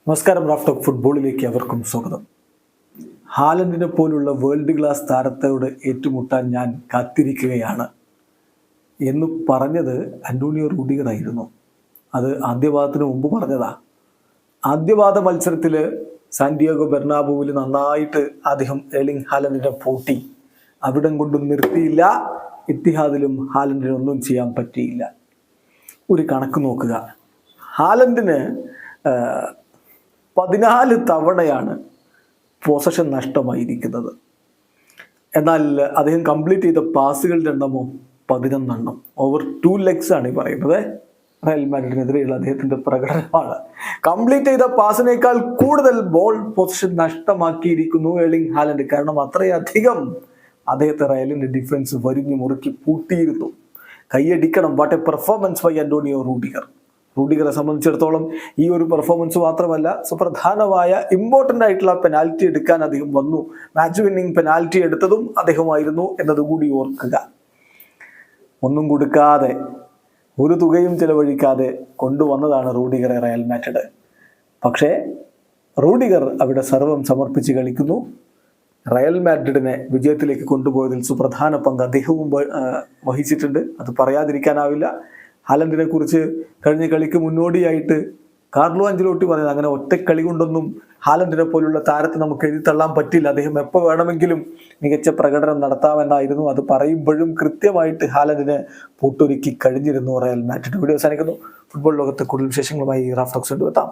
നമസ്കാരം. Raf talk ഫുട്ബോളിലേക്ക് അവർക്കും സ്വാഗതം. ഹാലൻഡിനെ പോലുള്ള വേൾഡ് ക്ലാസ് താരത്തോട് ഏറ്റുമുട്ടാൻ ഞാൻ കാത്തിരിക്കുകയാണ് എന്ന് പറഞ്ഞത് അന്റോണിയോ റൂഡിഗർ ആയിരുന്നു. അത് ആദ്യപാദത്തിന് മുമ്പ് പറഞ്ഞതാ. ആദ്യപാദ മത്സരത്തിൽ സാന്റിയാഗോ ബെർണാബുവിൽ നന്നായിട്ട് അദ്ദേഹം എർലിംഗ് ഹാലൻഡിനെ പൂട്ടി. അവിടം കൊണ്ടും നിർത്തിയില്ല. ഇത്തിഹാദിലും ഹാലൻഡിന് ഒന്നും ചെയ്യാൻ പറ്റിയില്ല. ഒരു കണക്ക് നോക്കുക. ഹാലൻഡിന് 14 തവണയാണ് പൊസഷൻ നഷ്ടമായിരിക്കുന്നത്. എന്നാൽ അദ്ദേഹം കംപ്ലീറ്റ് ചെയ്ത പാസുകളുടെ എണ്ണമോ 11 എണ്ണം. ഓവർ 2 legs ആണ് ഈ പറയുന്നത്. റയൽ മാഡ്രിഡിനെതിരെയുള്ള അദ്ദേഹത്തിന്റെ പ്രകടനമാണ്. കംപ്ലീറ്റ് ചെയ്ത പാസിനേക്കാൾ കൂടുതൽ ബോൾ പൊസിഷൻ നഷ്ടമാക്കിയിരിക്കുന്നു എർലിംഗ് ഹാലൻഡ്. കാരണം അത്രയധികം അദ്ദേഹത്തെ റയലിന്റെ ഡിഫൻസ് വരിഞ്ഞു മുറുക്കി പൂട്ടിയിരുന്നു. കൈയടിക്കണം. What a performance by Antonio Rudiger. റൂഡിഗറെ സംബന്ധിച്ചിടത്തോളം ഈ ഒരു പെർഫോമൻസ് മാത്രമല്ല, സുപ്രധാനമായ ഇമ്പോർട്ടൻ്റ് ആയിട്ടുള്ള പെനാൽറ്റി എടുക്കാൻ അദ്ദേഹം വന്നു. മാച്ച് വിന്നിംഗ് പെനാൽറ്റി എടുത്തതും അദ്ദേഹമായിരുന്നു എന്നതുകൂടി ഓർക്കുക. ഒന്നും കൊടുക്കാതെ, ഒരു തുകയും ചെലവഴിക്കാതെ കൊണ്ടുവന്നതാണ് റൂഡിഗറെ റയൽ മാഡ്രിഡ്. പക്ഷേ റൂഡിഗർ അവിടെ സർവം സമർപ്പിച്ച് കളിക്കുന്നു. റയൽ മാഡ്രിഡിനെ വിജയത്തിലേക്ക് കൊണ്ടുപോയതിൽ സുപ്രധാന പങ്ക് അദ്ദേഹവും വഹിച്ചിട്ടുണ്ട്. അത് പറയാതിരിക്കാനാവില്ല. ഹാലൻഡിനെ കുറിച്ച് കഴിഞ്ഞ കളിക്ക് മുന്നോടിയായിട്ട് കാർലോ അഞ്ചലോട്ടി പറഞ്ഞത്, അങ്ങനെ ഒറ്റക്കളി കൊണ്ടൊന്നും ഹാലൻഡിനെ പോലുള്ള താരത്തെ നമുക്ക് എഴുതിത്തള്ളാൻ പറ്റില്ല. അദ്ദേഹം എപ്പോൾ വേണമെങ്കിലും മികച്ച പ്രകടനം നടത്താമെന്നായിരുന്നു. അത് പറയുമ്പോഴും കൃത്യമായിട്ട് ഹാലൻഡിനെ പൂട്ടൊരുക്കി കഴിഞ്ഞിരുന്നു റയൽ മാഡ്രിഡ്. വീഡിയോ അവസാനിക്കുന്നു. ഫുട്ബോൾ ലോകത്ത് കൂടുതൽ വിശേഷങ്ങളുമായി റാഫ് ടോക്സ് എത്താം.